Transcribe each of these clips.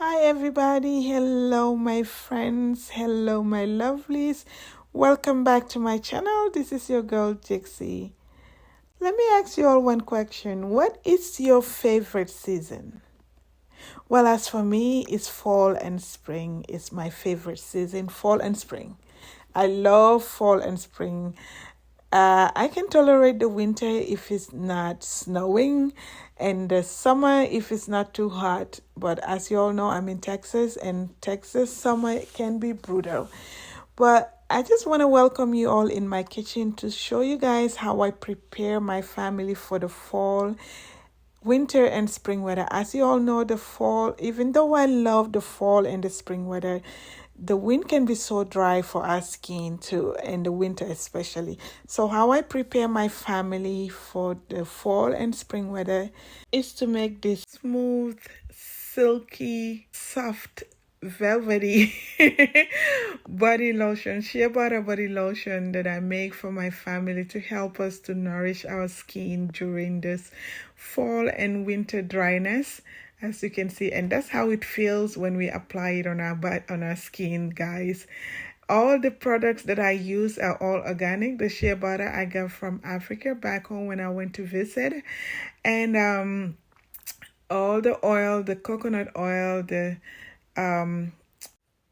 Hi, everybody. Hello, my friends. Hello, my lovelies. Welcome back to my channel. This is your girl, Jixie. Let me ask you all one question. What is your favorite season? Well, as for me, it's fall and spring. It's my favorite season, fall and spring. I love fall and spring. I can tolerate the winter if it's not snowing and the summer if it's not too hot. But as you all know, I'm in Texas and Texas summer can be brutal. But I just want to welcome you all in my kitchen to show you guys how I prepare my family for the fall, winter and spring weather. As you all know, the fall, even though I love the fall and the spring weather, the wind can be so dry for our skin too, in the winter especially. So how I prepare my family for the fall and spring weather is to make this smooth, silky, soft, velvety body lotion, shea butter body lotion that I make for my family to help us to nourish our skin during this fall and winter dryness, as you can see. And that's how it feels when we apply it on our skin, guys. All the products that I use are all organic. The shea butter I got from Africa back home when I went to visit, and all the oil, the coconut oil, the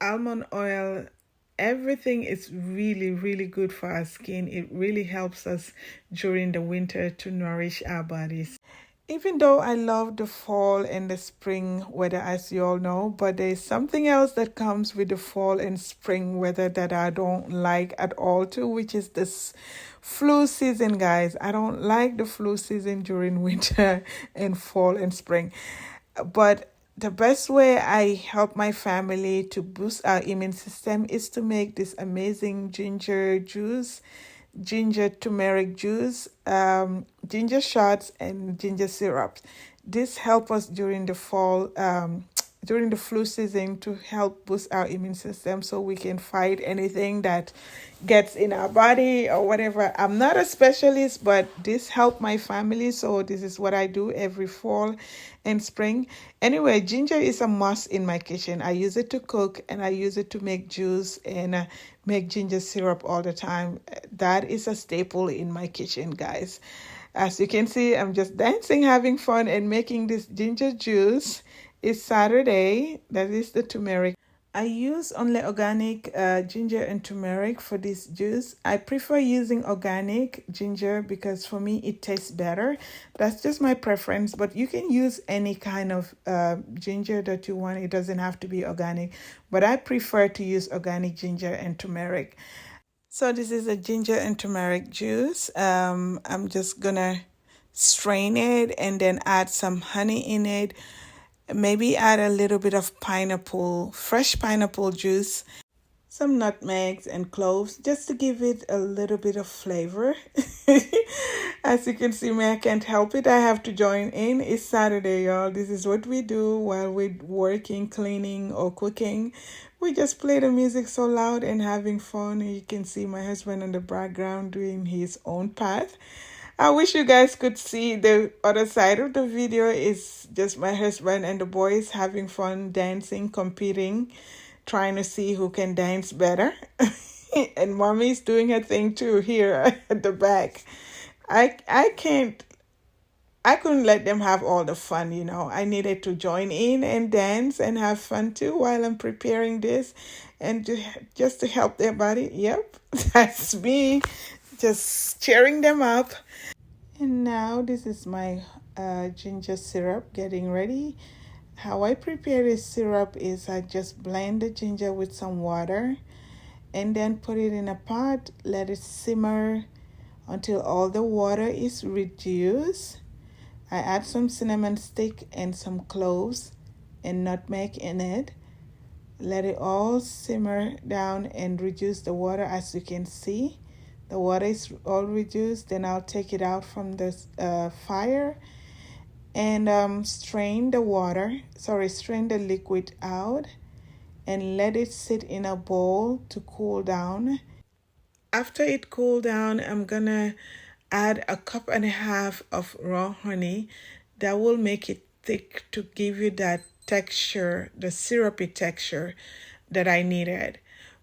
almond oil, everything is really good for our skin. It really helps us during the winter to nourish our bodies. Even though I love the fall and the spring weather, as you all know, but there's something else that comes with the fall and spring weather that I don't like at all too, which is this flu season, guys. I don't like the flu season during winter and fall and spring. But the best way I help my family to boost our immune system is to make this amazing ginger juice, ginger turmeric juice, ginger shots, and ginger syrup. This help us during the fall, during the flu season, to help boost our immune system so we can fight anything that gets in our body or whatever. I'm not a specialist, but this helped my family, so this is what I do every fall and spring. Anyway, ginger is a must in my kitchen. I use it to cook and I use it to make juice and make ginger syrup all the time. That is a staple in my kitchen, guys. As you can see, I'm just dancing, having fun, and making this ginger juice. It's Saturday. That is the turmeric. I use only organic ginger and turmeric for this juice. I prefer using organic ginger because for me it tastes better. That's just my preference, but you can use any kind of ginger that you want. It doesn't have to be organic, but I prefer to use organic ginger and turmeric. So this is a ginger and turmeric juice. I'm just gonna strain it and then add some honey in it. Maybe add a little bit of pineapple, fresh pineapple juice, some nutmegs and cloves just to give it a little bit of flavor. As you can see, me, I can't help it. I have to join in. It's Saturday, y'all. This is what we do while we're working, cleaning, or cooking. We just play the music so loud and having fun. You can see my husband in the background doing his own path. I wish you guys could see the other side of the video. Is just my husband and the boys having fun, dancing, competing, trying to see who can dance better. And mommy's doing her thing too here at the back. I couldn't let them have all the fun, you know. I needed to join in and dance and have fun too while I'm preparing this and just to help their body. Yep, that's me, just cheering them up. And now this is my ginger syrup getting ready. How I prepare this syrup is I just blend the ginger with some water and then put it in a pot, let it simmer until all the water is reduced. I add some cinnamon stick and some cloves and nutmeg in it. Let it all simmer down and reduce the water. As you can see, the water is all reduced. Then I'll take it out from the fire and strain the liquid out and let it sit in a bowl to cool down. After it cooled down, I'm gonna add a cup and a half of raw honey. That will make it thick to give you that texture, the syrupy texture that I needed.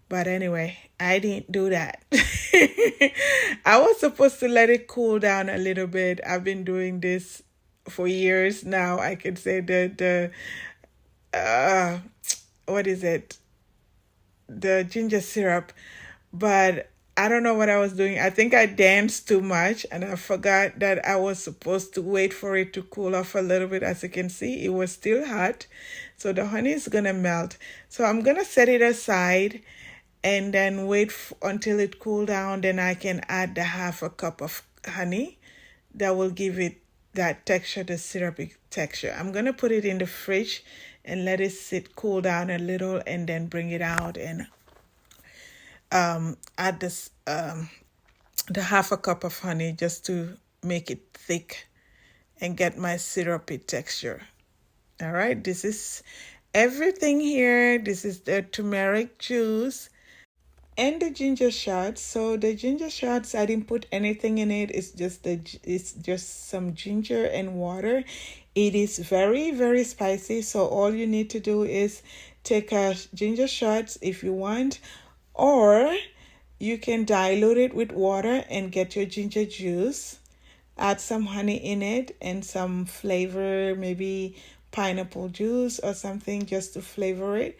But anyway, I didn't do that. I was supposed to let it cool down a little bit. I've been doing this for years now. I could say uh what is it? The ginger syrup. But I don't know what I was doing. I think I danced too much and I forgot that I was supposed to wait for it to cool off a little bit. As you can see, it was still hot. So the honey is gonna melt. So I'm gonna set it aside and then wait until it cool down. Then I can add the half a cup of honey that will give it that texture, the syrupy texture. I'm gonna put it in the fridge and let it sit cool down a little and then bring it out and add this the half a cup of honey just to make it thick and get my syrupy texture. All right, this is everything here. This is the turmeric juice and the ginger shots. So the ginger shots, I didn't put anything in it. It's just some ginger and water. It is very, very spicy. So all you need to do is take a ginger shots if you want, or you can dilute it with water and get your ginger juice. Add some honey in it and some flavor, maybe pineapple juice or something just to flavor it.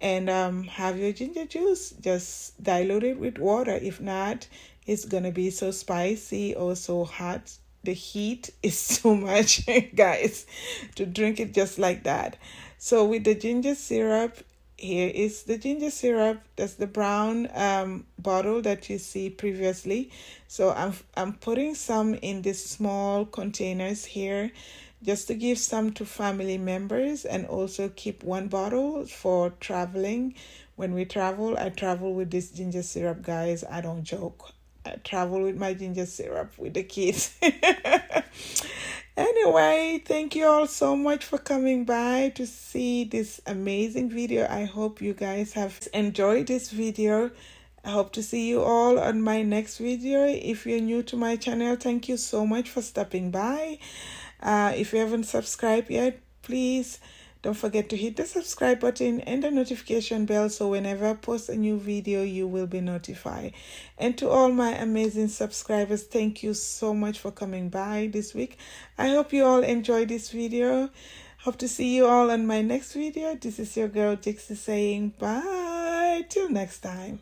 And have your ginger juice, just dilute it with water. If not, it's gonna be so spicy or so hot. The heat is too much, guys, to drink it just like that. So with the ginger syrup, here is the ginger syrup. That's the brown bottle that you see previously. So I'm putting some in these small containers here, just to give some to family members and also keep one bottle for traveling. When we travel, I travel with this ginger syrup, guys. I don't joke. I travel with my ginger syrup with the kids. Anyway, thank you all so much for coming by to see this amazing video. I hope you guys have enjoyed this video. I hope to see you all on my next video. If you're new to my channel, thank you so much for stopping by. If you haven't subscribed yet, please don't forget to hit the subscribe button and the notification bell so whenever I post a new video, you will be notified. And to all my amazing subscribers, thank you so much for coming by this week. I hope you all enjoyed this video. Hope to see you all on my next video. This is your girl Dixie saying bye till next time.